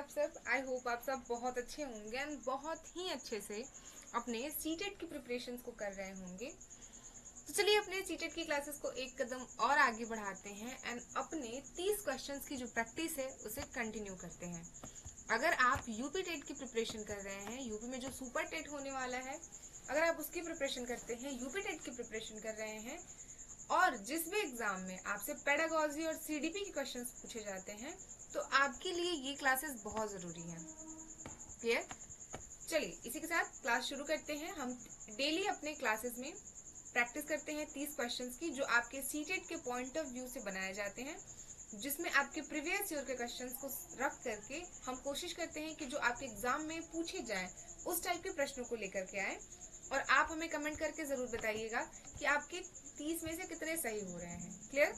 आप सब। I hope आप सब बहुत अच्छे होंगे एंड बहुत ही अच्छे से अपने सीटेट की प्रिपरेशंस को कर रहे होंगे। तो चलिए अपने सीटेट की क्लासेस को एक कदम और आगे बढ़ाते हैं एंड अपने 30 क्वेश्चंस की जो प्रैक्टिस है उसे कंटिन्यू करते हैं। अगर आप यूपी टेट की प्रिपरेशन कर रहे हैं, यूपी में जो सुपर टेट होने वाला है, अगर आप उसकी प्रिपरेशन करते हैं, यूपी टेट की प्रिपरेशन कर रहे हैं और जिस भी एग्जाम में आपसे पेडागोजी और सीडीपी के क्वेश्चंस पूछे जाते हैं, तो आपके लिए ये क्लासेस बहुत जरूरी हैं। क्लियर? चलिए इसी के साथ क्लास शुरू करते हैं। हम डेली अपने क्लासेस में प्रैक्टिस करते हैं 30 क्वेश्चंस की, जो आपके सीटेट के पॉइंट ऑफ व्यू से बनाए जाते हैं, जिसमें आपके प्रीवियस ईयर के क्वेश्चंस को रख करके हम कोशिश करते हैं कि जो आपके एग्जाम में पूछे जाए उस टाइप के प्रश्नों को लेकर के आए। और आप हमें कमेंट करके जरूर बताइएगा कि आपके 30 में से कितने सही हो रहे हैं। क्लियर?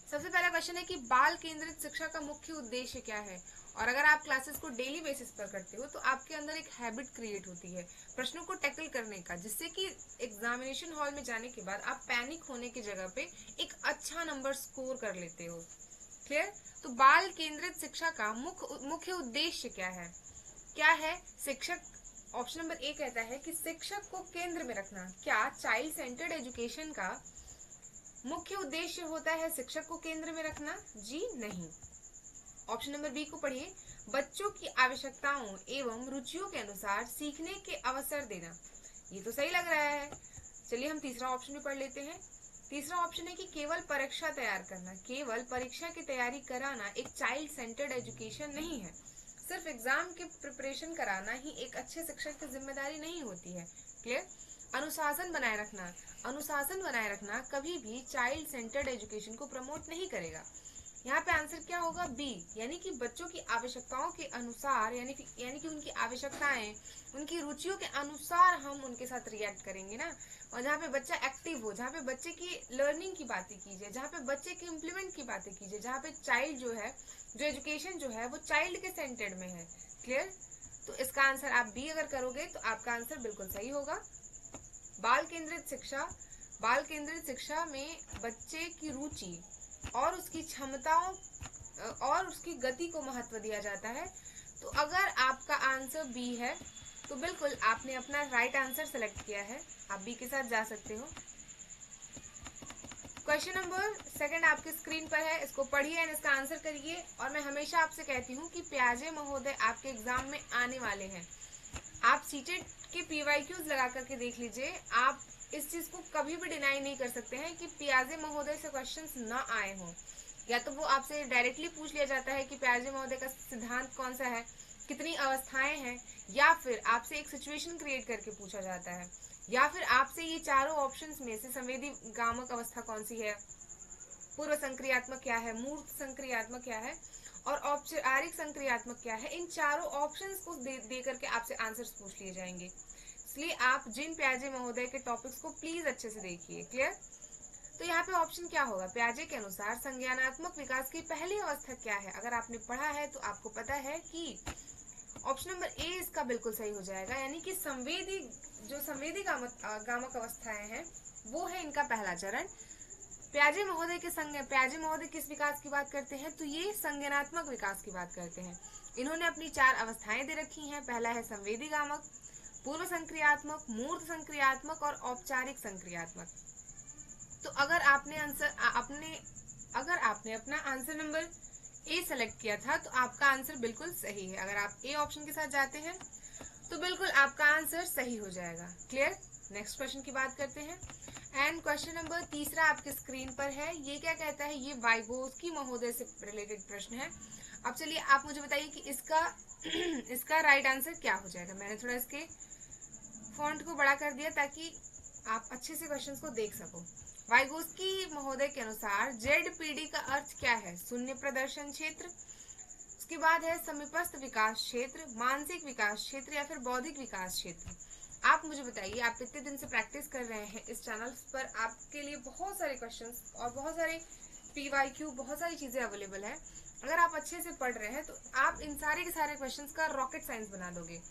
सबसे पहला क्वेश्चन है कि बाल केंद्रित शिक्षा का मुख्य उद्देश्य क्या है। और अगर आप क्लासेस को डेली बेसिस पर करते हो तो आपके अंदर एक हैबिट क्रिएट होती है प्रश्नों को टैकल करने का, जिससे कि एग्जामिनेशन हॉल में जाने के बाद आप पैनिक होने की जगह पे एक अच्छा नंबर स्कोर कर लेते हो। क्लियर? तो बाल केंद्रित शिक्षा का मुख्य उद्देश्य क्या है? क्या है? शिक्षक, ऑप्शन नंबर ए कहता है कि शिक्षक को केंद्र में रखना। क्या चाइल्ड सेंटर्ड एजुकेशन का मुख्य उद्देश्य होता है शिक्षक को केंद्र में रखना? जी नहीं। ऑप्शन नंबर बी को पढ़िए, बच्चों की आवश्यकताओं एवं रुचियों के अनुसार सीखने के अवसर देना। ये तो सही लग रहा है। चलिए हम तीसरा ऑप्शन भी पढ़ लेते हैं। तीसरा ऑप्शन है कि केवल परीक्षा तैयार करना। केवल परीक्षा की तैयारी कराना एक चाइल्ड सेंटर्ड एजुकेशन नहीं है। सिर्फ एग्जाम की प्रिपरेशन कराना ही एक अच्छे शिक्षक की जिम्मेदारी नहीं होती है। क्लियर? अनुशासन बनाए रखना। अनुशासन बनाए रखना कभी भी चाइल्ड सेंटर्ड एजुकेशन को प्रमोट नहीं करेगा। यहाँ पे आंसर क्या होगा? बी, यानी कि बच्चों की आवश्यकताओं के अनुसार, यानी कि उनकी आवश्यकताएं, उनकी रुचियों के अनुसार हम उनके साथ रिएक्ट करेंगे ना। और जहाँ पे बच्चा एक्टिव हो, जहाँ पे बच्चे की लर्निंग की बातें कीजिए, जहाँ पे बच्चे के इम्प्लीमेंट की बातें कीजिए, जहाँ पे चाइल्ड जो है, जो एजुकेशन जो है वो चाइल्ड के सेंटर्ड में है। क्लियर? तो इसका आंसर आप बी अगर करोगे तो आपका आंसर बिल्कुल सही होगा। बाल केंद्रित शिक्षा, बाल केंद्रित शिक्षा में बच्चे की रुचि और उसकी क्षमताओं और उसकी गति को महत्व दिया जाता है। तो अगर आपका आंसर बी है तो बिल्कुल आपने अपना राइट आंसर सेलेक्ट किया है। आप बी के साथ जा सकते हो। क्वेश्चन नंबर सेकंड आपके स्क्रीन पर है, इसको पढ़िए एंड इसका आंसर करिए। और मैं हमेशा आपसे कहती हूँ कि प्याजे महोदय आपके एग्जाम में आने वाले हैं। आप सीटेट के पीवाईक्यूज लगा करके देख लीजिए। आप इस चीज को कभी भी डिनाई नहीं कर सकते हैं कि प्याजे महोदय से क्वेश्चंस ना आए हों। या तो वो आपसे डायरेक्टली पूछ लिया जाता है कि प्याजे महोदय का सिद्धांत कौन सा है, कितनी अवस्थाएं हैं, या फिर आपसे एक सिचुएशन क्रिएट करके पूछा जाता है, या फिर आपसे ये चारों ऑप्शंस में से संवेदी गामक अवस्था कौन सी है, पूर्व संक्रियात्मक क्या है, मूर्त संक्रियात्मक क्या है और औपचारिक संक्रियात्मक क्या है, इन चारों ऑप्शंस को दे करके आपसे आंसर्स पूछ लिए जाएंगे। इसलिए आप जिन प्याजे महोदय के टॉपिक्स को प्लीज अच्छे से देखिए। क्लियर? तो यहाँ पे ऑप्शन क्या होगा? प्याजे के अनुसार संज्ञानात्मक विकास की पहली अवस्था क्या है? अगर आपने पढ़ा है तो आपको पता है कि ऑप्शन नंबर ए इसका बिल्कुल सही हो जाएगा, यानी कि संवेदी गामक अवस्थाएं हैं वो है इनका पहला चरण। प्याजे महोदय किस विकास की बात करते हैं? तो ये संज्ञानात्मक विकास की बात करते हैं। इन्होंने अपनी 4 अवस्थाएं दे रखी हैं। पहला है संवेदी गामक, पूर्व संक्रियात्मक, मूर्त संक्रियात्मक और औपचारिक संक्रियात्मक। तो अगर आपने अपना आंसर नंबर ए सेलेक्ट किया था तो आपका आंसर बिल्कुल सही है। अगर आप ए ऑप्शन के साथ जाते हैं तो बिल्कुल आपका आंसर सही हो जाएगा। क्लियर? नेक्स्ट क्वेश्चन की बात करते हैं एंड क्वेश्चन नंबर तीसरा आपके स्क्रीन पर है। ये क्या कहता है? ये वाइगोस्की महोदय से रिलेटेड प्रश्न है। अब चलिए आप मुझे बताइए कि इसका इसका राइट आंसर क्या हो जाएगा। मैंने थोड़ा इसके फॉन्ट को बड़ा कर दिया ताकि आप अच्छे से क्वेश्चंस को देख सको। वाइगोस्की महोदय के अनुसार जेडपीडी का अर्थ क्या है? शून्य प्रदर्शन क्षेत्र, उसके बाद है समीपस्थ विकास क्षेत्र, मानसिक विकास क्षेत्र या फिर बौद्धिक विकास क्षेत्र। आप मुझे बताइए, आप इतने दिन से प्रैक्टिस कर रहे हैं इस चैनल पर, आपके लिए बहुत सारे क्वेश्चंस और बहुत सारे पीवाईक्यू, बहुत सारी चीजें अवेलेबल है। अगर आप अच्छे से पढ़ रहे हैं तो आप इन सारे के सारे क्वेश्चंस का रॉकेट साइंस बना दोगे।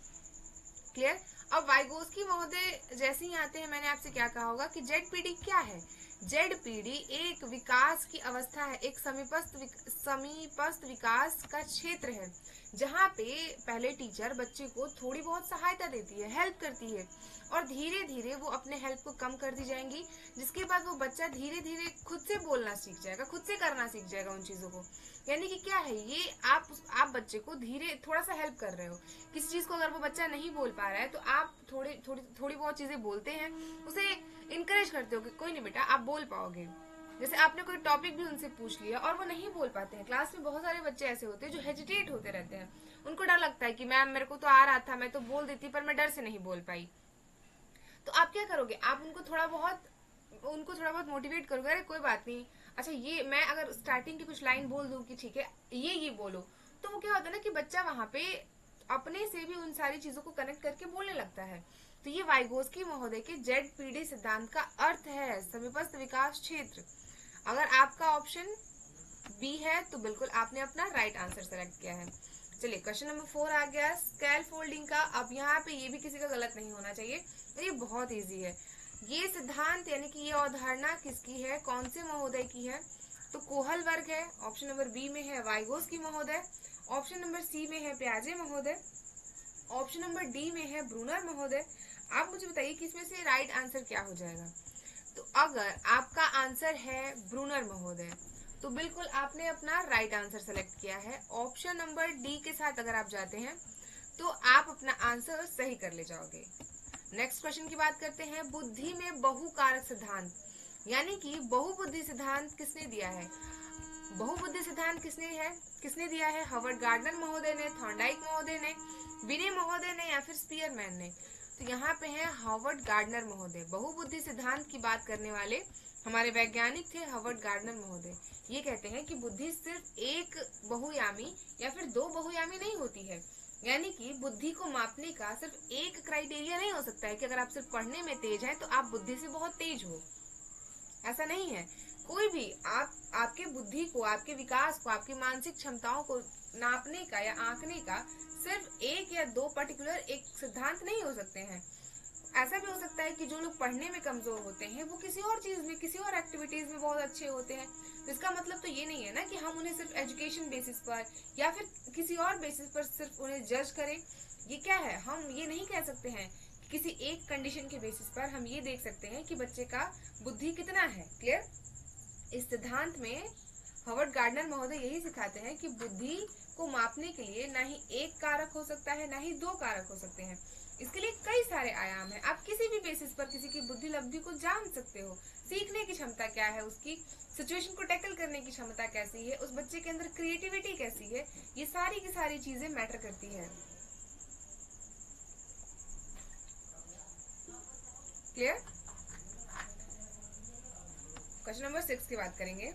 क्लियर? अब वाइगोस्की महोदय जैसे ही आते हैं, मैंने आपसे क्या कहा होगा कि जेडपीडी क्या है। जेडपीडी एक विकास की अवस्था है, एक समीपस्थ विकास का क्षेत्र है, जहाँ पे पहले टीचर बच्चे को थोड़ी बहुत सहायता देती है, हेल्प करती है, और धीरे धीरे वो अपने हेल्प को कम कर दी जाएंगी, जिसके बाद वो बच्चा धीरे धीरे खुद से बोलना सीख जाएगा, खुद से करना सीख जाएगा उन चीजों को। यानी कि क्या है ये, आप बच्चे को धीरे थोड़ा सा हेल्प कर रहे हो किसी चीज को। अगर वो बच्चा नहीं बोल पा रहा है तो आप थोड़ी बहुत चीजें बोलते हैं, उसे इनकरेज करते हो कि कोई नहीं बेटा, आप बोल पाओगे। जैसे आपने कोई टॉपिक भी उनसे पूछ लिया और वो नहीं बोल पाते हैं। क्लास में बहुत सारे बच्चे ऐसे होते हैं जो हेजिटेट होते रहते हैं, उनको डर लगता है कि मैम मेरे को तो आ रहा था, मैं तो बोल देती, पर मैं डर से नहीं बोल पाई। तो आप क्या करोगे, आप उनको थोड़ा बहुत मोटिवेट करोगे, अरे कोई बात नहीं, अच्छा ये मैं अगर स्टार्टिंग की कुछ लाइन बोल दूं कि ठीक है ये बोलो, तो वो क्या होता है ना कि बच्चा वहां पे अपने से भी उन सारी चीजों को कनेक्ट करके बोलने लगता है। तो ये वाइगोस्की महोदय के जेडपीडी सिद्धांत का अर्थ है समीपस्थ विकास क्षेत्र। अगर आपका ऑप्शन बी है तो बिल्कुल आपने अपना राइट आंसर सेलेक्ट किया है। चलिए क्वेश्चन नंबर 4 आ गया, स्केल फोल्डिंग का। अब यहाँ पे ये भी किसी का गलत नहीं होना चाहिए, और ये बहुत इजी है। ये सिद्धांत यानी कि ये अवधारणा किसकी है, कौन से महोदय की है, तो कोहल वर्ग है। ऑप्शन नंबर बी में है वाइगोस्की महोदय, ऑप्शन नंबर सी में है पियाजे महोदय, ऑप्शन नंबर डी में है ब्रूनर महोदय। आप मुझे बताइए कि इसमें से राइट आंसर क्या हो जाएगा। तो अगर आपका आंसर है ब्रूनर महोदय, तो बिल्कुल आपने अपना राइट आंसर सेलेक्ट किया है। ऑप्शन नंबर डी के साथ अगर आप जाते हैं तो आप अपना आंसर सही कर ले जाओगे। नेक्स्ट क्वेश्चन की बात करते हैं, बुद्धि में बहुकारक सिद्धांत, यानी कि बहुबुद्धि सिद्धांत किसने दिया है। बहुबुद्धि सिद्धांत किसने दिया है, हार्वर्ड गार्डनर महोदय ने, थॉर्नडाइक महोदय ने, बिने महोदय ने, या फिर स्पीयरमैन ने। तो यहाँ पे है हार्वर्ड गार्डनर महोदय। बहुबुद्धि सिद्धांत की बात करने वाले हमारे वैज्ञानिक थे हार्वर्ड गार्डनर महोदय। ये कहते हैं कि बुद्धि सिर्फ एक बहुयामी या फिर दो बहुयामी नहीं होती है, यानी कि बुद्धि को मापने का सिर्फ एक क्राइटेरिया नहीं हो सकता है कि अगर आप सिर्फ पढ़ने में तेज हैं तो आप बुद्धि से बहुत तेज हो, ऐसा नहीं है। कोई भी आपके बुद्धि को, आपके विकास को, आपकी मानसिक क्षमताओं को नापने का या आंकने का सिर्फ एक या दो पर्टिकुलर एक सिद्धांत नहीं हो सकते हैं। ऐसा भी हो सकता है कि जो लोग पढ़ने में कमजोर होते हैं वो किसी और चीज में, किसी और एक्टिविटीज में बहुत अच्छे होते हैं। तो इसका मतलब तो ये नहीं है ना कि हम उन्हें सिर्फ एजुकेशन बेसिस पर या फिर किसी और बेसिस पर सिर्फ उन्हें जज करें। ये क्या है, हम ये नहीं कह सकते हैं कि किसी एक कंडीशन के बेसिस पर हम ये देख सकते हैं कि बच्चे का बुद्धि कितना है। क्लियर। इस सिद्धांत में हार्वर्ड गार्डनर महोदय यही सिखाते हैं कि बुद्धि को मापने के लिए ना ही एक कारक हो सकता है, ना ही दो कारक हो सकते हैं। इसके लिए कई सारे आयाम हैं। आप किसी भी बेसिस पर किसी की बुद्धि लब्धि को जान सकते हो, सीखने की क्षमता क्या है उसकी, सिचुएशन को टैकल करने की क्षमता कैसी है, उस बच्चे के अंदर क्रिएटिविटी कैसी है, ये सारी की सारी चीजें मैटर करती है। क्लियर। क्वेश्चन नंबर 6 की बात करेंगे।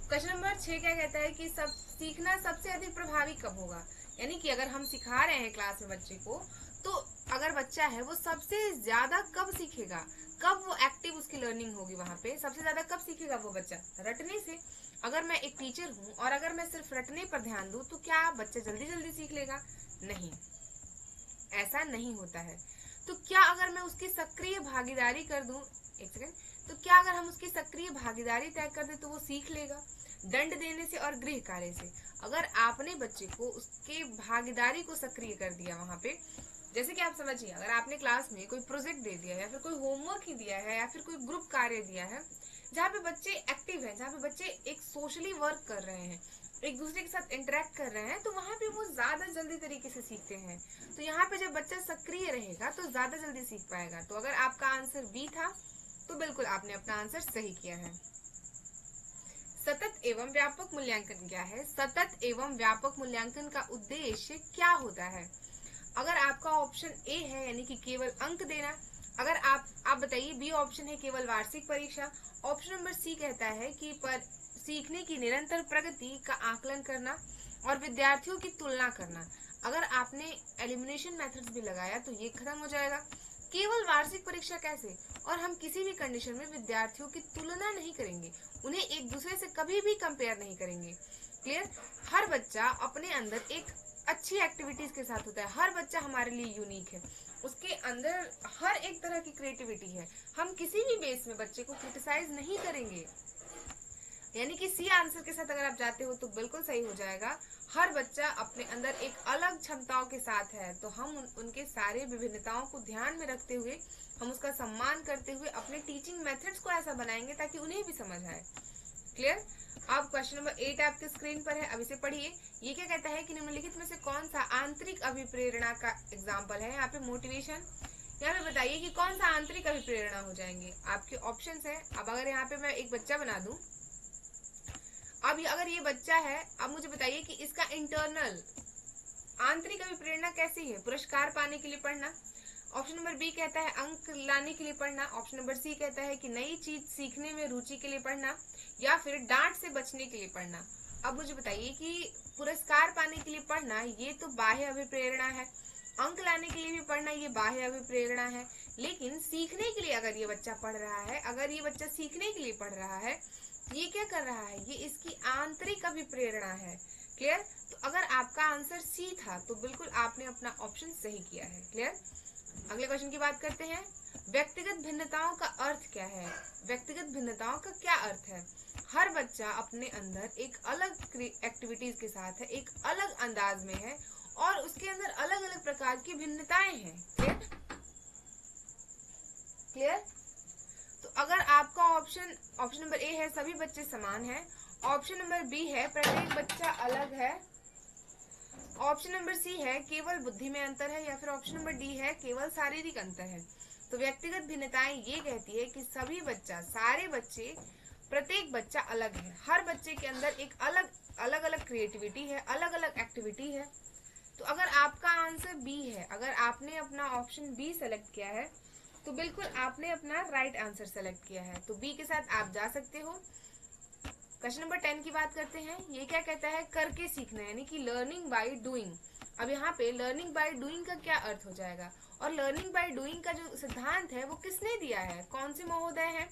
क्वेश्चन नंबर 6 क्या कहता है कि सब सीखना सबसे अधिक प्रभावी कब होगा, यानी कि अगर हम सिखा रहे हैं क्लास में बच्चे को, तो अगर बच्चा है वो सबसे ज्यादा कब सीखेगा, कब वो एक्टिव उसकी लर्निंग होगी, वहां पे सबसे ज्यादा कब सीखेगा वो बच्चा, रटने से। अगर मैं एक टीचर हूँ और अगर मैं सिर्फ रटने पर ध्यान दूं तो क्या बच्चा जल्दी जल्दी सीख लेगा, नहीं, ऐसा नहीं होता है। तो क्या अगर मैं उसकी सक्रिय भागीदारी कर दूं, एक सेकंड, तो क्या अगर हम उसकी सक्रिय भागीदारी तय कर दे तो वो सीख लेगा, दंड देने से और गृह कार्य से। अगर आपने बच्चे को उसके भागीदारी को सक्रिय कर दिया वहां पे, जैसे कि आप समझिए अगर आपने क्लास में कोई प्रोजेक्ट दे दिया है या फिर कोई होमवर्क ही दिया है या फिर कोई ग्रुप कार्य दिया है जहाँ पे बच्चे एक्टिव हैं, जहाँ पे बच्चे एक सोशली वर्क कर रहे हैं, एक दूसरे के साथ इंटरेक्ट कर रहे हैं, तो वहां पे वो ज्यादा जल्दी तरीके से सीखते हैं। तो यहाँ पे जब बच्चा सक्रिय रहेगा तो ज्यादा जल्दी सीख पाएगा। तो अगर आपका आंसर बी था तो बिल्कुल आपने अपना आंसर सही किया है। सतत एवं व्यापक मूल्यांकन क्या है, सतत एवं व्यापक मूल्यांकन का उद्देश्य क्या होता है। अगर आपका ऑप्शन ए है यानी कि केवल अंक देना, अगर आप बताइए बी ऑप्शन है केवल वार्षिक परीक्षा, ऑप्शन नंबर सी कहता है कि सीखने की निरंतर प्रगति का आकलन करना और विद्यार्थियों की तुलना करना। अगर आपने एलिमिनेशन मेथड्स भी लगाया तो ये खत्म हो जाएगा। केवल वार्षिक परीक्षा कैसे, और हम किसी भी कंडीशन में विद्यार्थियों की तुलना नहीं करेंगे, उन्हें एक दूसरे से कभी भी कंपेयर नहीं करेंगे। क्लियर? हर बच्चा अपने अंदर एक अच्छी एक्टिविटीज के साथ होता है, हर बच्चा हमारे लिए यूनिक है, उसके अंदर हर एक तरह की क्रिएटिविटी है। हम किसी भी बेस में बच्चे को क्रिटिसाइज नहीं करेंगे, यानी कि सी आंसर के साथ अगर आप जाते हो तो बिल्कुल सही हो जाएगा। हर बच्चा अपने अंदर एक अलग क्षमताओं के साथ है, तो हम उनके सारे विभिन्नताओं को ध्यान में रखते हुए, हम उसका सम्मान करते हुए अपने टीचिंग मेथड्स को ऐसा बनाएंगे ताकि उन्हें भी समझ आए। क्लियर? अब क्वेश्चन नंबर 8 आपके स्क्रीन पर है, अब इसे पढ़िए। ये क्या कहता है कि निम्नलिखित में से कौन सा आंतरिक अभिप्रेरणा का एग्जाम्पल है? यहाँ पे मोटिवेशन, यहाँ पे बताइए कि कौन सा आंतरिक अभिप्रेरणा हो जाएंगे। आपके ऑप्शंस है। अब अगर यहाँ पे मैं एक बच्चा बना दूं, अब अगर ये बच्चा है, अब मुझे बताइए कि इसका इंटरनल आंतरिक अभिप्रेरणा कैसी है? पुरस्कार पाने के लिए पढ़ना। ऑप्शन नंबर बी कहता है अंक लाने के लिए पढ़ना। ऑप्शन नंबर सी कहता है कि नई चीज सीखने में रुचि के लिए पढ़ना, या फिर डांट से बचने के लिए पढ़ना। अब मुझे बताइए कि पुरस्कार पाने के लिए पढ़ना ये तो बाह्य अभिप्रेरणा है, अंक लाने के लिए भी पढ़ना ये बाह्य अभिप्रेरणा है, लेकिन सीखने के लिए अगर ये बच्चा पढ़ रहा है, अगर ये बच्चा सीखने के लिए पढ़ रहा है, ये क्या कर रहा है? ये इसकी आंतरिक अभिप्रेरणा है। क्लियर? तो अगर आपका आंसर सी था तो बिल्कुल आपने अपना ऑप्शन सही किया है। क्लियर? अगले क्वेश्चन की बात करते हैं। व्यक्तिगत भिन्नताओं का अर्थ क्या है? व्यक्तिगत भिन्नताओं का क्या अर्थ है? हर बच्चा अपने अंदर एक अलग एक्टिविटीज के साथ है, एक अलग अंदाज में है, और उसके अंदर अलग अलग प्रकार की भिन्नताएं हैं। क्लियर? क्लियर? तो अगर आपका ऑप्शन नंबर ए है सभी बच्चे समान हैं, ऑप्शन नंबर बी है प्रत्येक बच्चा अलग है, ऑप्शन नंबर सी है केवल बुद्धि में अंतर है, या फिर ऑप्शन नंबर डी है केवल शारीरिक अंतर है, तो व्यक्तिगत भिन्नताएं ये कहती है कि सभी बच्चा, सारे बच्चे, प्रत्येक बच्चा अलग है, हर बच्चे के अंदर एक अलग अलग क्रिएटिविटी है, अलग अलग एक्टिविटी है। तो अगर आपका आंसर बी है, अगर आपने अपना ऑप्शन बी सेलेक्ट किया है, तो बिल्कुल आपने अपना राइट आंसर सेलेक्ट किया है, तो बी के साथ आप जा सकते हो। क्वेश्चन नंबर 10 की बात करते हैं। ये क्या कहता है? करके सीखना, यानी कि लर्निंग बाय डूइंग। अब यहाँ पे लर्निंग बाय डूइंग का क्या अर्थ हो जाएगा, और लर्निंग बाय डूइंग का जो सिद्धांत है वो किसने दिया है, कौन से महोदय है?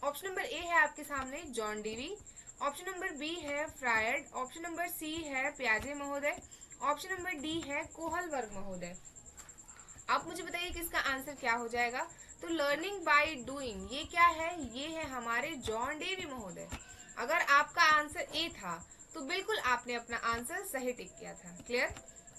ऑप्शन नंबर ए है आपके सामने John Dewey, option number B है फ्रायड, ऑप्शन नंबर सी है पियाजे महोदय, ऑप्शन नंबर डी है कोहलबर्ग महोदय। आप मुझे बताइए कि इसका आंसर क्या हो जाएगा। तो लर्निंग बाय डूइंग ये क्या है? ये है हमारे जॉन डेवी महोदय। अगर आपका आंसर ए था तो बिल्कुल आपने अपना आंसर सही टिक किया था। क्लियर?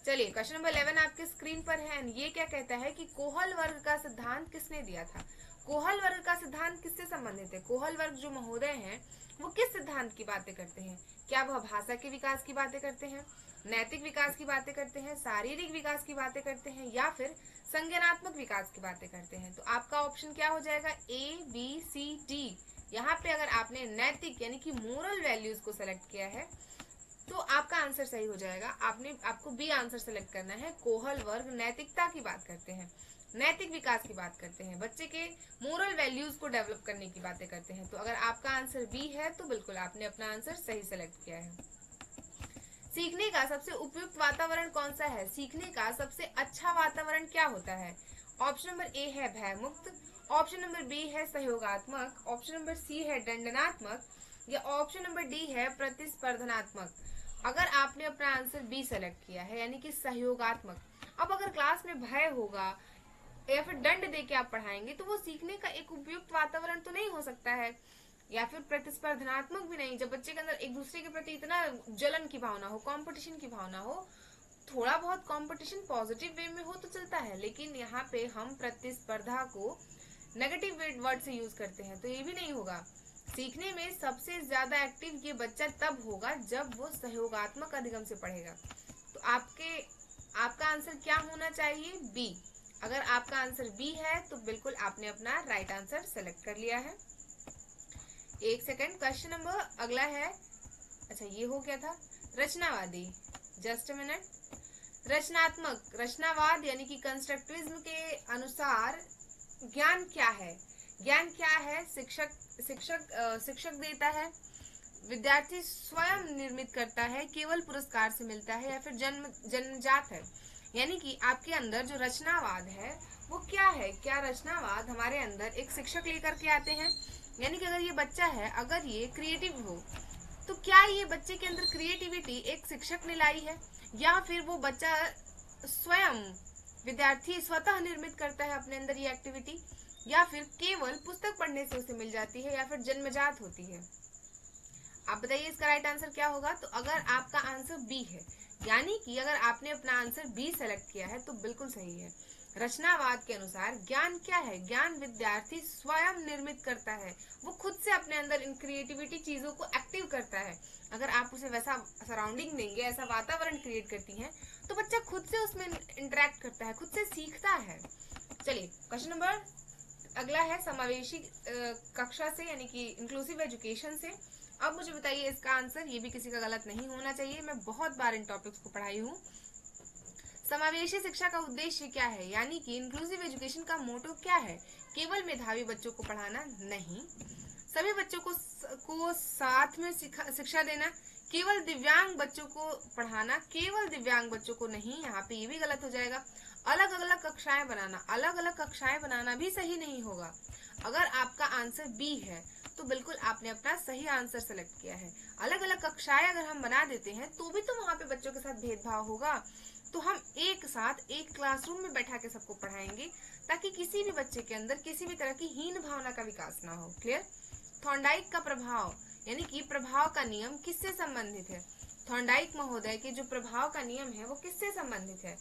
चलिए क्वेश्चन नंबर 11 आपके स्क्रीन पर है। ये क्या कहता है कि कोहल वर्ग का सिद्धांत किसने दिया था? कोहल वर्ग का सिद्धांत किससे संबंधित है? कोहल वर्ग जो महोदय हैं वो किस सिद्धांत की बातें करते हैं? क्या वह भाषा के विकास की बातें करते हैं, नैतिक विकास की बातें करते हैं, शारीरिक विकास की बातें करते हैं, या फिर संज्ञानात्मक विकास की बातें करते हैं? तो आपका ऑप्शन क्या हो जाएगा? A B C D. यहाँ पे अगर आपने नैतिक यानी कि मोरल वैल्यूज को सेलेक्ट किया है तो आपका आंसर सही हो जाएगा। आपको बी आंसर सेलेक्ट करना है। कोहल वर्ग नैतिकता की बात करते हैं, नैतिक विकास की बात करते हैं, बच्चे के मोरल वैल्यूज को डेवलप करने की बातें करते हैं। तो अगर आपका आंसर बी है तो बिल्कुल आपने अपना आंसर सही सेलेक्ट किया है। सीखने का सबसे उपयुक्त वातावरण कौन सा है? सीखने का सबसे अच्छा वातावरण क्या होता है? ऑप्शन नंबर ए है भयमुक्त, ऑप्शन नंबर बी है सहयोगात्मक, ऑप्शन नंबर सी है दंडनात्मक, या ऑप्शन नंबर डी है प्रतिस्पर्धनात्मक। अगर आपने अपना आंसर बी सेलेक्ट किया है यानी कि सहयोगात्मक, अब अगर क्लास में भय होगा या फिर दंड दे के आप पढ़ाएंगे तो वो सीखने का एक उपयुक्त वातावरण तो नहीं हो सकता है। या फिर प्रतिस्पर्धनात्मक भी नहीं, जब बच्चे के अंदर एक दूसरे के प्रति इतना जलन की भावना हो, कंपटीशन की भावना हो, थोड़ा बहुत कंपटीशन पॉजिटिव वे में हो तो चलता है, लेकिन यहाँ पे हम प्रतिस्पर्धा को नेगेटिव वर्ड से यूज करते हैं तो ये भी नहीं होगा। सीखने में सबसे ज्यादा एक्टिव ये बच्चा तब होगा जब वो सहयोगात्मक अधिगम से पढ़ेगा। तो आपका आंसर क्या होना चाहिए? बी। अगर आपका आंसर बी है तो बिल्कुल आपने अपना राइट आंसर सेलेक्ट कर लिया है। एक सेकंड, क्वेश्चन नंबर अगला है, अच्छा ये हो गया था रचनावादी, जस्ट अ मिनट। रचनावाद यानी कि कंस्ट्रक्टिविज्म के अनुसार ज्ञान क्या है? ज्ञान क्या है? शिक्षक देता है, विद्यार्थी स्वयं निर्मित करता है, केवल पुरस्कार से मिलता है, या फिर जन्मजात है? यानी कि आपके अंदर जो रचनावाद है वो क्या है? क्या रचनावाद हमारे अंदर एक शिक्षक लेकर के आते हैं? यानी कि अगर ये बच्चा है, अगर ये क्रिएटिव हो तो क्या ये बच्चे के अंदर क्रिएटिविटी एक शिक्षक ने लाई है, या फिर वो बच्चा स्वयं, विद्यार्थी स्वतः निर्मित करता है अपने अंदर ये एक्टिविटी, या फिर केवल पुस्तक पढ़ने से उसे मिल जाती है, या फिर जन्मजात होती है? आप बताइए इसका राइट आंसर क्या होगा। तो अगर आपका आंसर बी है, यानी कि अगर आपने अपना आंसर बी सेलेक्ट किया है तो बिल्कुल सही है। रचनावाद के अनुसार ज्ञान क्या है? ज्ञान विद्यार्थी स्वयं निर्मित करता है, वो खुद से अपने अंदर इन क्रिएटिविटी चीजों को एक्टिव करता है। अगर आप उसे वैसा सराउंडिंग देंगे, ऐसा वातावरण क्रिएट करती हैं, तो बच्चा खुद से उसमें इंटरेक्ट करता है, खुद से सीखता है। चलिए क्वेश्चन नंबर अगला है समावेशी कक्षा से, यानी कि इंक्लूसिव एजुकेशन से। अब मुझे बताइए इसका आंसर, ये भी किसी का गलत नहीं होना चाहिए, मैं बहुत बार इन टॉपिक्स को पढ़ाई हूँ। समावेशी शिक्षा का उद्देश्य क्या है, यानी कि इंक्लूसिव एजुकेशन का मोटो क्या है? केवल मेधावी बच्चों को पढ़ाना नहीं, सभी बच्चों को साथ में शिक्षा देना, केवल दिव्यांग बच्चों को पढ़ाना, केवल दिव्यांग बच्चों को नहीं, यहाँ पे ये भी गलत हो जाएगा। अलग अलग कक्षाएं बनाना, अलग अलग कक्षाएं बनाना भी सही नहीं होगा। अगर आपका आंसर बी है तो बिल्कुल आपने अपना सही आंसर सेलेक्ट किया है। अलग अलग कक्षाएं अगर हम बना देते हैं तो भी तो वहाँ पे बच्चों के साथ भेदभाव होगा। तो हम एक साथ एक क्लासरूम में बैठा के सबको पढ़ाएंगे, ताकि किसी भी बच्चे के अंदर किसी भी तरह की हीन भावना का विकास ना हो। क्लियर? थॉर्नडाइक का प्रभाव, यानी कि प्रभाव का नियम किससे संबंधित है? थॉर्नडाइक महोदय के जो प्रभाव का नियम है वो किससे संबंधित है?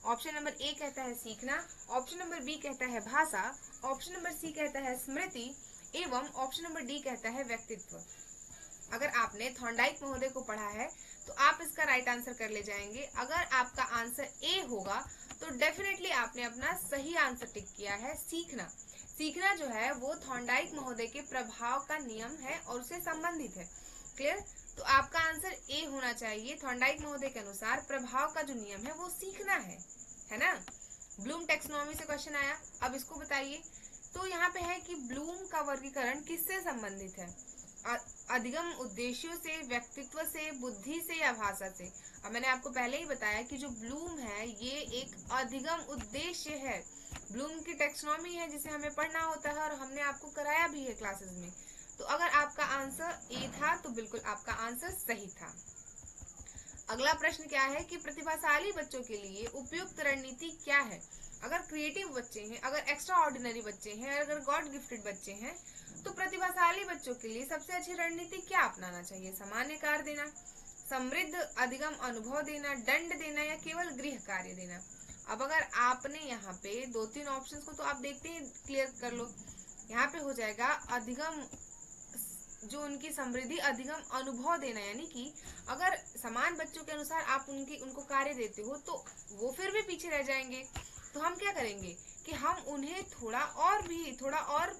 ऑप्शन नंबर ए कहता है सीखना, ऑप्शन नंबर बी कहता है भाषा, ऑप्शन नंबर सी कहता है स्मृति, एवं ऑप्शन नंबर डी कहता है व्यक्तित्व। अगर आपने थॉर्नडाइक महोदय को पढ़ा है तो आप इसका राइट आंसर कर ले जाएंगे। अगर आपका आंसर ए होगा तो डेफिनेटली आपने अपना सही आंसर टिक किया है। सीखना, सीखना जो है वो थॉर्नडाइक महोदय के प्रभाव का नियम है और उससे संबंधित है। क्लियर? तो आपका आंसर ए होना चाहिए। थॉर्नडाइक महोदय के अनुसार प्रभाव का जो नियम है वो सीखना है ना। ब्लूम टेक्सोनॉमी से क्वेश्चन आया, अब इसको बताइए। तो यहाँ पे है कि ब्लूम का वर्गीकरण किससे संबंधित है? अधिगम उद्देश्यों से, व्यक्तित्व से, बुद्धि से, या भाषा से? अब मैंने आपको पहले ही बताया कि जो ब्लूम है ये एक अधिगम उद्देश्य है। ब्लूम की टेक्सोनॉमी है जिसे हमें पढ़ना होता है और हमने आपको कराया भी है क्लासेस में। तो अगर आपका आंसर ए था तो बिल्कुल आपका आंसर सही था। अगला प्रश्न क्या है कि प्रतिभाशाली बच्चों के लिए उपयुक्त रणनीति क्या है? अगर क्रिएटिव बच्चे हैं, अगर एक्स्ट्रा ऑर्डिनरी बच्चे हैं, अगर गॉड गिफ्टेड बच्चे हैं, तो प्रतिभाशाली बच्चों के लिए सबसे अच्छी रणनीति क्या अपनाना चाहिए? सामान्य कार्य देना, समृद्ध अधिगम अनुभव देना, दंड देना, या केवल गृह कार्य देना? अब अगर आपने यहाँ पे 2-3 ऑप्शंस को तो आप देखते ही क्लियर कर लो। यहाँ पे हो जाएगा अधिगम, जो उनकी समृद्धि, अधिगम अनुभव देना, यानी कि अगर समान बच्चों के अनुसार आप उनको कार्य देते हो तो वो फिर भी पीछे रह जाएंगे। तो हम क्या करेंगे कि हम उन्हें थोड़ा और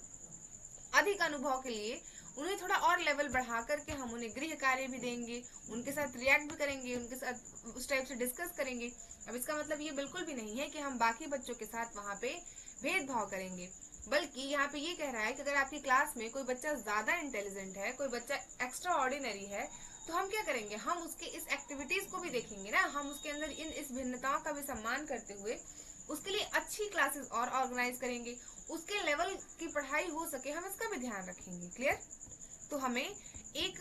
अधिक अनुभव के लिए उन्हें थोड़ा और लेवल बढ़ा करके हम उन्हें गृह कार्य भी देंगे, उनके साथ रिएक्ट भी करेंगे, उनके साथ उस टाइप से डिस्कस करेंगे। अब इसका मतलब ये बिल्कुल भी नहीं है कि हम बाकी बच्चों के साथ वहाँ पे भेदभाव करेंगे, बल्कि यहाँ पे ये कह रहा है कि अगर आपकी क्लास में कोई बच्चा ज्यादा इंटेलिजेंट है, कोई बच्चा एक्स्ट्रा ऑर्डिनरी है, तो हम क्या करेंगे, हम उसके इस एक्टिविटीज को भी देखेंगे ना, हम उसके अंदर इस भिन्नताओं का भी सम्मान करते हुए उसके लिए अच्छी क्लासेस और ऑर्गेनाइज करेंगे, उसके लेवल की पढ़ाई हो सके हम इसका भी ध्यान रखेंगे। क्लियर? तो हमें एक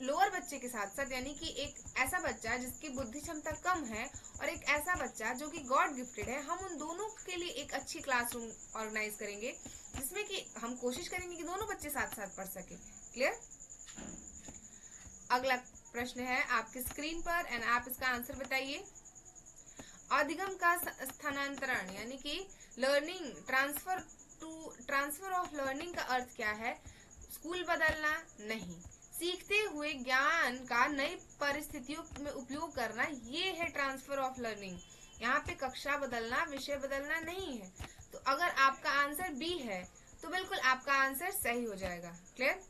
लोअर बच्चे के साथ साथ, यानी कि एक ऐसा बच्चा जिसकी बुद्धि क्षमता कम है और एक ऐसा बच्चा जो कि गॉड गिफ्टेड है, हम उन दोनों के लिए एक अच्छी क्लासरूम ऑर्गेनाइज करेंगे जिसमें कि हम कोशिश करेंगे कि दोनों बच्चे साथ साथ पढ़ सके। क्लियर? अगला प्रश्न है आपके स्क्रीन पर एंड आप इसका आंसर बताइए। अधिगम का स्थानांतरण, यानी कि लर्निंग ट्रांसफर ऑफ लर्निंग का अर्थ क्या है? स्कूल बदलना नहीं, सीखते हुए ज्ञान का नई परिस्थितियों में उपयोग करना, ये है ट्रांसफर ऑफ लर्निंग। यहाँ पे कक्षा बदलना, विषय बदलना नहीं है। तो अगर आपका आंसर बी है तो बिल्कुल आपका आंसर सही हो जाएगा। क्लियर?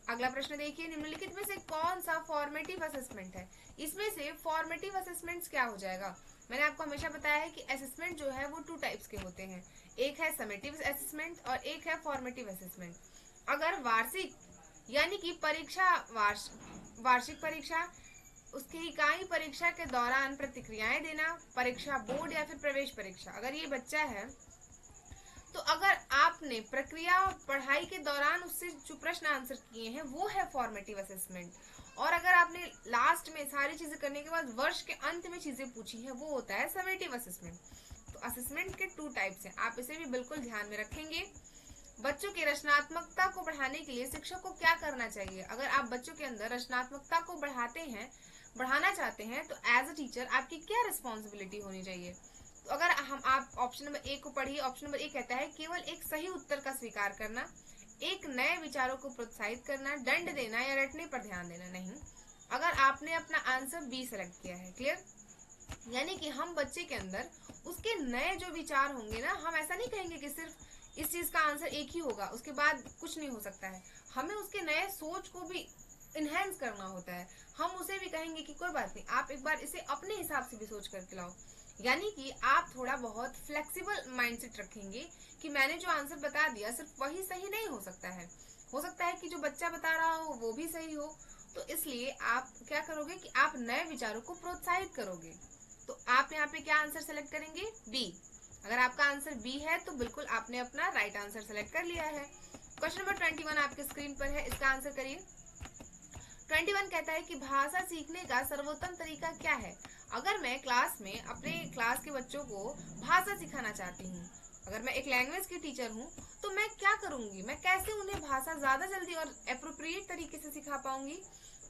अगला प्रश्न देखिए, निम्नलिखित में से कौन सा फॉर्मेटिव असेसमेंट है? इसमें से फॉर्मेटिव असेसमेंट्स क्या हो जाएगा? मैंने आपको हमेशा बताया है कि असेसमेंट जो है वो 2 टाइप्स के होते हैं, एक है समेटिव असेसमेंट और एक है फॉर्मेटिव असेसमेंट। अगर वार्षिक, यानी कि परीक्षा, वार्षिक परीक्षा, उसकी इकाई परीक्षा के दौरान प्रतिक्रियाएं देना, परीक्षा बोर्ड या फिर प्रवेश परीक्षा, अगर ये बच्चा है तो अगर आपने प्रक्रिया पढ़ाई के दौरान उससे जो प्रश्न आंसर किए हैं वो है फॉर्मेटिव असेसमेंट, और अगर आपने लास्ट में सारी चीजें करने के बाद वर्ष के अंत में चीजें पूछी है वो होता है समेटिव असेसमेंट। तो असेसमेंट के 2 टाइप्स हैं, आप इसे भी बिल्कुल ध्यान में रखेंगे। बच्चों की रचनात्मकता को बढ़ाने के लिए शिक्षक को क्या करना चाहिए? अगर आप बच्चों के अंदर रचनात्मकता को बढ़ाना चाहते हैं तो एज अ टीचर आपकी क्या रिस्पॉन्सिबिलिटी होनी चाहिए? तो अगर हम आप ऑप्शन नंबर 1 को पढ़िए। ऑप्शन नंबर 1 कहता है केवल एक सही उत्तर का स्वीकार करना, एक नए विचारों को प्रोत्साहित करना, दंड देना या रटने पर ध्यान देना। नहीं, अगर आपने अपना आंसर बी सेलेक्ट किया है, क्लियर, यानी कि हम बच्चे के अंदर उसके नए जो विचार होंगे ना, हम ऐसा नहीं कहेंगे कि सिर्फ इस चीज का आंसर एक ही होगा उसके बाद कुछ नहीं हो सकता है, हमें उसके नए सोच को भी इनहेंस करना होता है। हम उसे भी कहेंगे कि कोई बात नहीं, आप एक बार इसे अपने हिसाब से भी सोच करके लाओ, यानी कि आप थोड़ा बहुत फ्लेक्सिबल माइंडसेट रखेंगे कि मैंने जो आंसर बता दिया सिर्फ वही सही नहीं हो सकता है कि जो बच्चा बता रहा हो वो भी सही हो। तो इसलिए आप क्या करोगे कि आप नए विचारों को प्रोत्साहित करोगे। तो आप यहाँ पे क्या आंसर सेलेक्ट करेंगे? बी। अगर आपका आंसर बी है तो बिल्कुल आपने अपना राइट आंसर सेलेक्ट कर लिया है। क्वेश्चन नंबर 21 आपके स्क्रीन पर है, इसका आंसर करिए। 21 कहता है कि भाषा सीखने का सर्वोत्तम तरीका क्या है? अगर मैं क्लास में अपने क्लास के बच्चों को भाषा सिखाना चाहती हूँ, अगर मैं एक लैंग्वेज की टीचर हूँ तो मैं क्या करूंगी? मैं कैसे उन्हें भाषा ज्यादा जल्दी और एप्रोप्रिएट तरीके से सिखा पाऊंगी?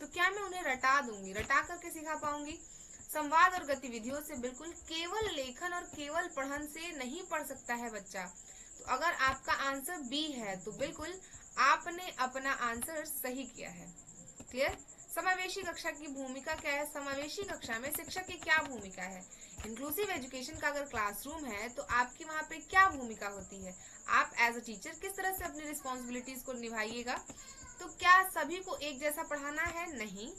तो क्या मैं उन्हें रटा दूंगी, रटा करके सिखा पाऊंगी? संवाद और गतिविधियों से बिल्कुल, केवल लेखन और केवल पढ़न से नहीं पढ़ सकता है बच्चा। तो अगर आपका आंसर बी है तो बिल्कुल आपने अपना आंसर सही किया है। क्लियर? समावेशी कक्षा की भूमिका क्या है? समावेशी कक्षा में शिक्षक की क्या भूमिका है? इंक्लूसिव एजुकेशन का अगर क्लासरूम है तो आपकी वहाँ पे क्या भूमिका होती है? आप एज अ टीचर किस तरह से अपनी रिस्पॉन्सिबिलिटीज को निभाइएगा? तो क्या सभी को एक जैसा पढ़ाना है? नहीं,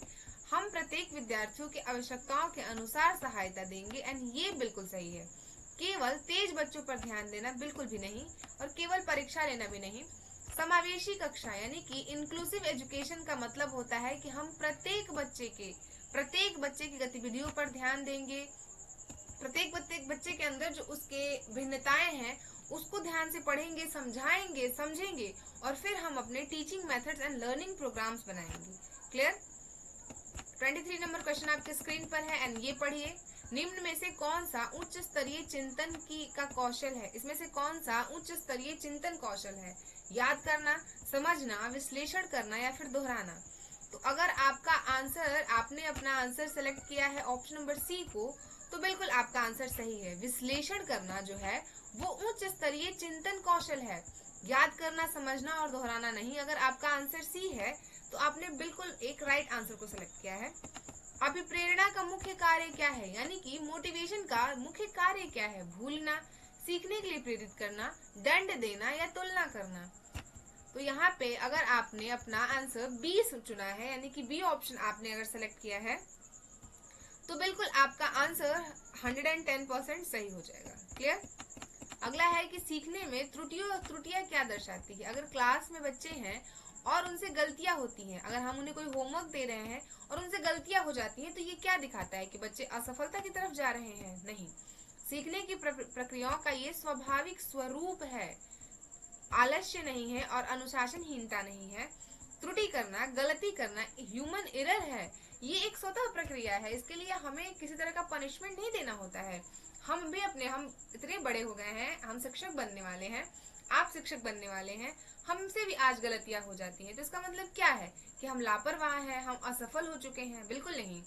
हम प्रत्येक विद्यार्थियों की आवश्यकताओं के अनुसार सहायता देंगे, एंड ये बिल्कुल सही है। केवल तेज बच्चों पर ध्यान देना बिल्कुल भी नहीं, और केवल परीक्षा लेना भी नहीं। समावेशी कक्षा यानी कि इंक्लूसिव एजुकेशन का मतलब होता है कि हम प्रत्येक बच्चे की गतिविधियों पर ध्यान देंगे, प्रत्येक बच्चे के अंदर जो उसके भिन्नताएं हैं उसको ध्यान से पढ़ेंगे, समझाएंगे, समझेंगे, और फिर हम अपने teaching methods and learning programs बनाएंगे। क्लियर? 23 नंबर क्वेश्चन आपके स्क्रीन पर है, एंड ये पढ़िए। निम्न में से कौन सा उच्च स्तरीय चिंतन का कौशल है? इसमें से कौन सा उच्च स्तरीय चिंतन कौशल है? याद करना, समझना, विश्लेषण करना या फिर दोहराना? तो अगर आपने अपना आंसर सेलेक्ट किया है ऑप्शन नंबर सी को, तो बिल्कुल आपका आंसर सही है। विश्लेषण करना जो है वो उच्च स्तरीय चिंतन कौशल है, याद करना, समझना और दोहराना नहीं। अगर आपका आंसर सी है तो आपने बिल्कुल एक राइट आंसर को सिलेक्ट किया है। अभिप्रेरणा का मुख्य कार्य क्या है? यानी कि मोटिवेशन का मुख्य कार्य क्या है? भूलना, सीखने के लिए प्रेरित करना, दंड देना या तुलना करना? तो यहाँ पे अगर आपने अपना आंसर बी चुना है, यानी कि बी ऑप्शन आपने अगर सेलेक्ट किया है, तो बिल्कुल आपका आंसर 110% सही हो जाएगा। क्लियर? अगला है कि सीखने में त्रुटियां क्या दर्शाती है? अगर क्लास में बच्चे हैं और उनसे गलतियां होती हैं, अगर हम उन्हें कोई होमवर्क दे रहे हैं और उनसे गलतियां हो जाती हैं, तो ये क्या दिखाता है? कि बच्चे असफलता की तरफ जा रहे हैं? नहीं, सीखने की प्रक्रियाओं का ये स्वाभाविक स्वरूप है, आलस्य नहीं है और अनुशासनहीनता नहीं है। त्रुटि करना, गलती करना ह्यूमन एरर है, ये एक स्वतः प्रक्रिया है। इसके लिए हमें किसी तरह का पनिशमेंट नहीं देना होता है। हम इतने बड़े हो गए हैं, हम शिक्षक बनने वाले हैं, आप शिक्षक बनने वाले हैं, हमसे भी आज गलतियां हो जाती हैं। तो इसका मतलब क्या है? कि हम लापरवाह हैं, हम असफल हो चुके हैं? बिल्कुल नहीं।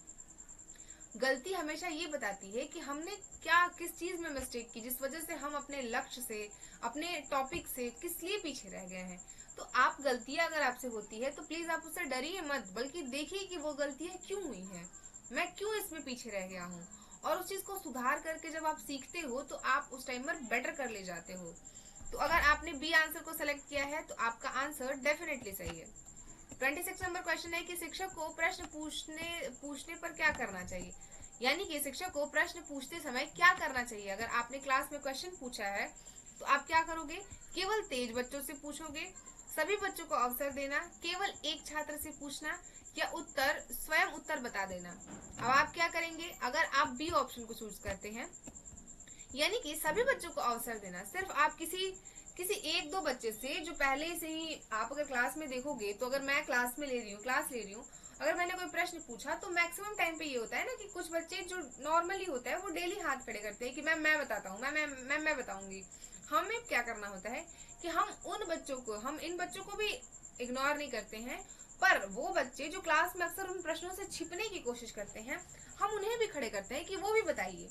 गलती हमेशा ये बताती है कि हमने किस चीज में मिस्टेक की, जिस वजह से हम अपने लक्ष्य से, अपने टॉपिक से किस लिए पीछे रह गए हैं। तो आप गलतियां अगर आपसे होती है तो प्लीज आप उससे डरिए मत, बल्कि देखिए कि वो गलतियां क्यों हुई है, मैं क्यों इसमें पीछे रह गया हूँ, और उस चीज को सुधार करके जब आप सीखते हो तो आप उस टाइम पर बेटर कर ले जाते हो। तो अगर आपने बी आंसर को सेलेक्ट किया है तो आपका आंसर डेफिनेटली सही है। 26 नंबर क्वेश्चन है कि शिक्षक को प्रश्न पूछने पर क्या करना चाहिए? यानी कि शिक्षक को प्रश्न पूछते समय क्या करना चाहिए? अगर आपने क्लास में क्वेश्चन पूछा है तो आप क्या करोगे? केवल तेज बच्चों से पूछोगे, सभी बच्चों को अवसर देना, केवल एक छात्र से पूछना, या स्वयं उत्तर बता देना? अब आप क्या करेंगे? अगर आप बी ऑप्शन को चूज करते हैं, यानी कि सभी बच्चों को अवसर देना, सिर्फ आप किसी किसी एक दो बच्चे से जो पहले से ही, आप अगर क्लास में देखोगे तो अगर मैं क्लास ले रही हूँ, अगर मैंने कोई प्रश्न पूछा तो मैक्सिमम टाइम पे ये होता है ना कि कुछ बच्चे जो नॉर्मली होता है वो डेली हाथ खड़े करते हैं कि मैं बताता हूँ, मैं बताऊंगी। हमें क्या करना होता है कि हम इन बच्चों को भी इग्नोर नहीं करते हैं, पर वो बच्चे जो क्लास में अक्सर उन प्रश्नों से छिपने की कोशिश करते हैं, हम उन्हें भी खड़े करते हैं कि वो भी बताइए,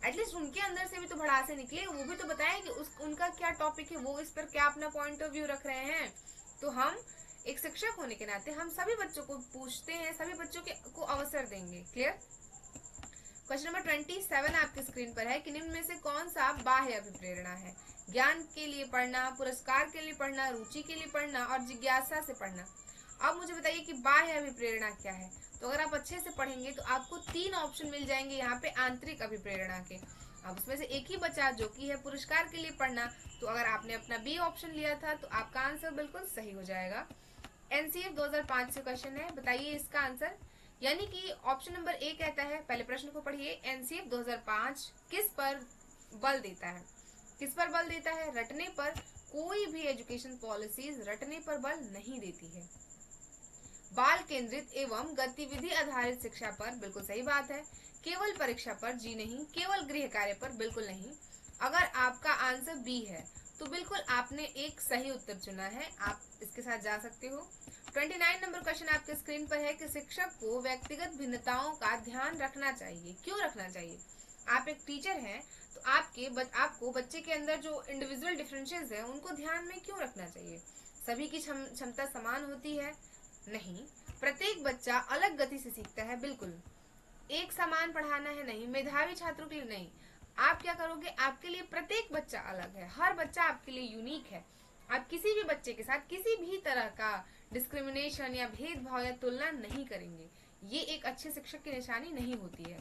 एटलीस्ट उनके अंदर से भी तो भड़ास निकले, वो भी तो बताएं कि उनका क्या टॉपिक है, वो इस पर क्या अपना पॉइंट ऑफ व्यू रख रहे हैं। तो हम एक शिक्षक होने के नाते हम सभी बच्चों को पूछते हैं, सभी बच्चों को अवसर देंगे। क्लियर? क्वेश्चन नंबर 27 आपके स्क्रीन पर है कि निम्न में से कौन सा बाह्य अभिप्रेरणा है? ज्ञान के लिए पढ़ना, पुरस्कार के लिए पढ़ना, रुचि के लिए पढ़ना और जिज्ञासा से पढ़ना। अब मुझे बताइए कि बाह्य अभिप्रेरणा क्या है। तो अगर आप अच्छे से पढ़ेंगे तो आपको 3 ऑप्शन मिल जाएंगे यहाँ पे आंतरिक अभिप्रेरणा के। अब उसमें से एक ही बचा जो कि है पुरस्कार के लिए पढ़ना। तो अगर आपने अपना बी ऑप्शन लिया था तो आपका आंसर बिल्कुल सही हो जाएगा। एनसीएफ 2005 से क्वेश्चन है, बताइए इसका आंसर। यानी कि ऑप्शन नंबर ए कहता है, पहले प्रश्न को पढ़िए, एनसीएफ 2005 किस पर बल देता है? किस पर बल देता है? रटने पर। कोई भी एजुकेशन पॉलिसीज रटने पर बल नहीं देती है। बाल केंद्रित एवं गतिविधि आधारित शिक्षा पर, बिल्कुल सही बात है। केवल परीक्षा पर, जी नहीं। केवल गृह कार्य पर, बिल्कुल नहीं। अगर आपका आंसर बी है तो बिल्कुल आपने एक सही उत्तर चुना है, आप इसके साथ जा सकते हो। 29 नंबर क्वेश्चन आपके स्क्रीन पर है कि शिक्षक को व्यक्तिगत भिन्नताओं का ध्यान रखना चाहिए। क्यों रखना चाहिए? आप एक टीचर हैं तो आपको बच्चे के अंदर जो इंडिविजुअल डिफरेंसेस है उनको ध्यान में क्यों रखना चाहिए? सभी की क्षमता समान होती है? नहीं। प्रत्येक बच्चा अलग गति से सीखता है, बिल्कुल। एक समान पढ़ाना है, नहीं। मेधावी छात्रों के लिए नहीं। आप क्या करोगे, आपके लिए प्रत्येक बच्चा अलग है, हर बच्चा आपके लिए यूनिक है। आप किसी भी बच्चे के साथ किसी भी तरह का डिस्क्रिमिनेशन या भेदभाव या तुलना नहीं करेंगे। ये एक अच्छे शिक्षक की निशानी नहीं होती है।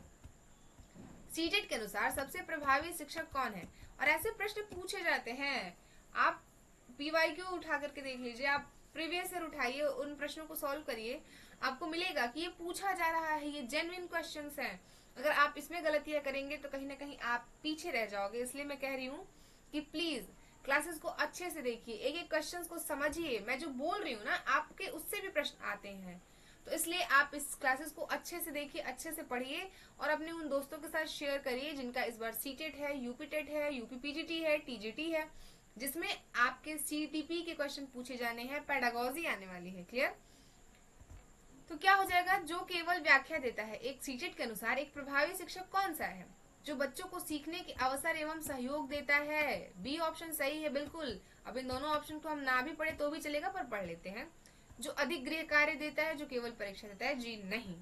सीटेट के अनुसार सबसे प्रभावी शिक्षक कौन है? और ऐसे प्रश्न पूछे जाते हैं, आप पीवाईक्यू उठा करके देख लीजिए, आप प्रीवियस ईयर उठाइए, उन प्रश्नों को सॉल्व करिए, आपको मिलेगा कि ये पूछा जा रहा है, ये जेन्युइन क्वेश्चंस हैं। अगर आप इसमें गलतियां करेंगे तो कहीं ना कहीं आप पीछे रह जाओगे। इसलिए मैं कह रही हूँ कि प्लीज क्लासेस को अच्छे से देखिए, एक एक क्वेश्चंस को समझिए। मैं जो बोल रही हूँ ना, आपके उससे भी प्रश्न आते हैं, तो इसलिए आप इस क्लासेस को अच्छे से देखिए, अच्छे से पढ़िए और अपने उन दोस्तों के साथ शेयर करिए जिनका इस बार सीटेट है, यूपीटेट है, यूपीपीजीटी है, टीजीटी है, जिसमें आपके सीटीपी के क्वेश्चन पूछे जाने हैं, पेडागोजी आने वाली है। क्लियर? तो क्या हो जाएगा, जो केवल व्याख्या देता है। एक सीटेट के अनुसार एक प्रभावी शिक्षक कौन सा है? जो बच्चों को सीखने के अवसर एवं सहयोग देता है। बी ऑप्शन सही है, बिल्कुल। अब इन दोनों ऑप्शन को हम ना भी पढ़े तो भी चलेगा, पर पढ़ लेते हैं। जो अधिक गृह कार्य देता है, जो केवल परीक्षा देता है, जी नहीं।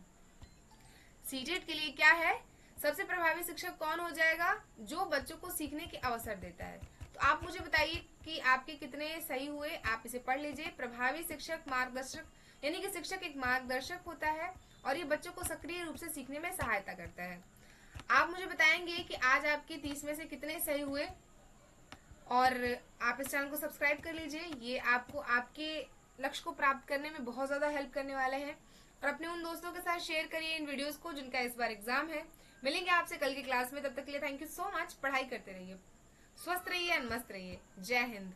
सीटेट के लिए क्या है, सबसे प्रभावी शिक्षक कौन हो जाएगा? जो बच्चों को सीखने के अवसर देता है। तो आप मुझे बताइए कि आपके कितने सही हुए, आप इसे पढ़ लीजिए। प्रभावी शिक्षक मार्गदर्शक, यानी कि शिक्षक एक मार्गदर्शक होता है और ये बच्चों को सक्रिय रूप से सीखने में सहायता करता है। आप मुझे बताएंगे कि आज आपके 30 में से कितने सही हुए, और आप इस चैनल को सब्सक्राइब कर लीजिए। ये आपको आपके लक्ष्य को प्राप्त करने में बहुत ज्यादा हेल्प करने वाले हैं। और अपने उन दोस्तों के साथ शेयर करिए इन वीडियोस को जिनका इस बार एग्जाम है। मिलेंगे आपसे कल की क्लास में, तब तक के लिए थैंक यू सो मच। पढ़ाई करते रहिए, स्वस्थ रहिए एंड मस्त रहिए। जय हिंद।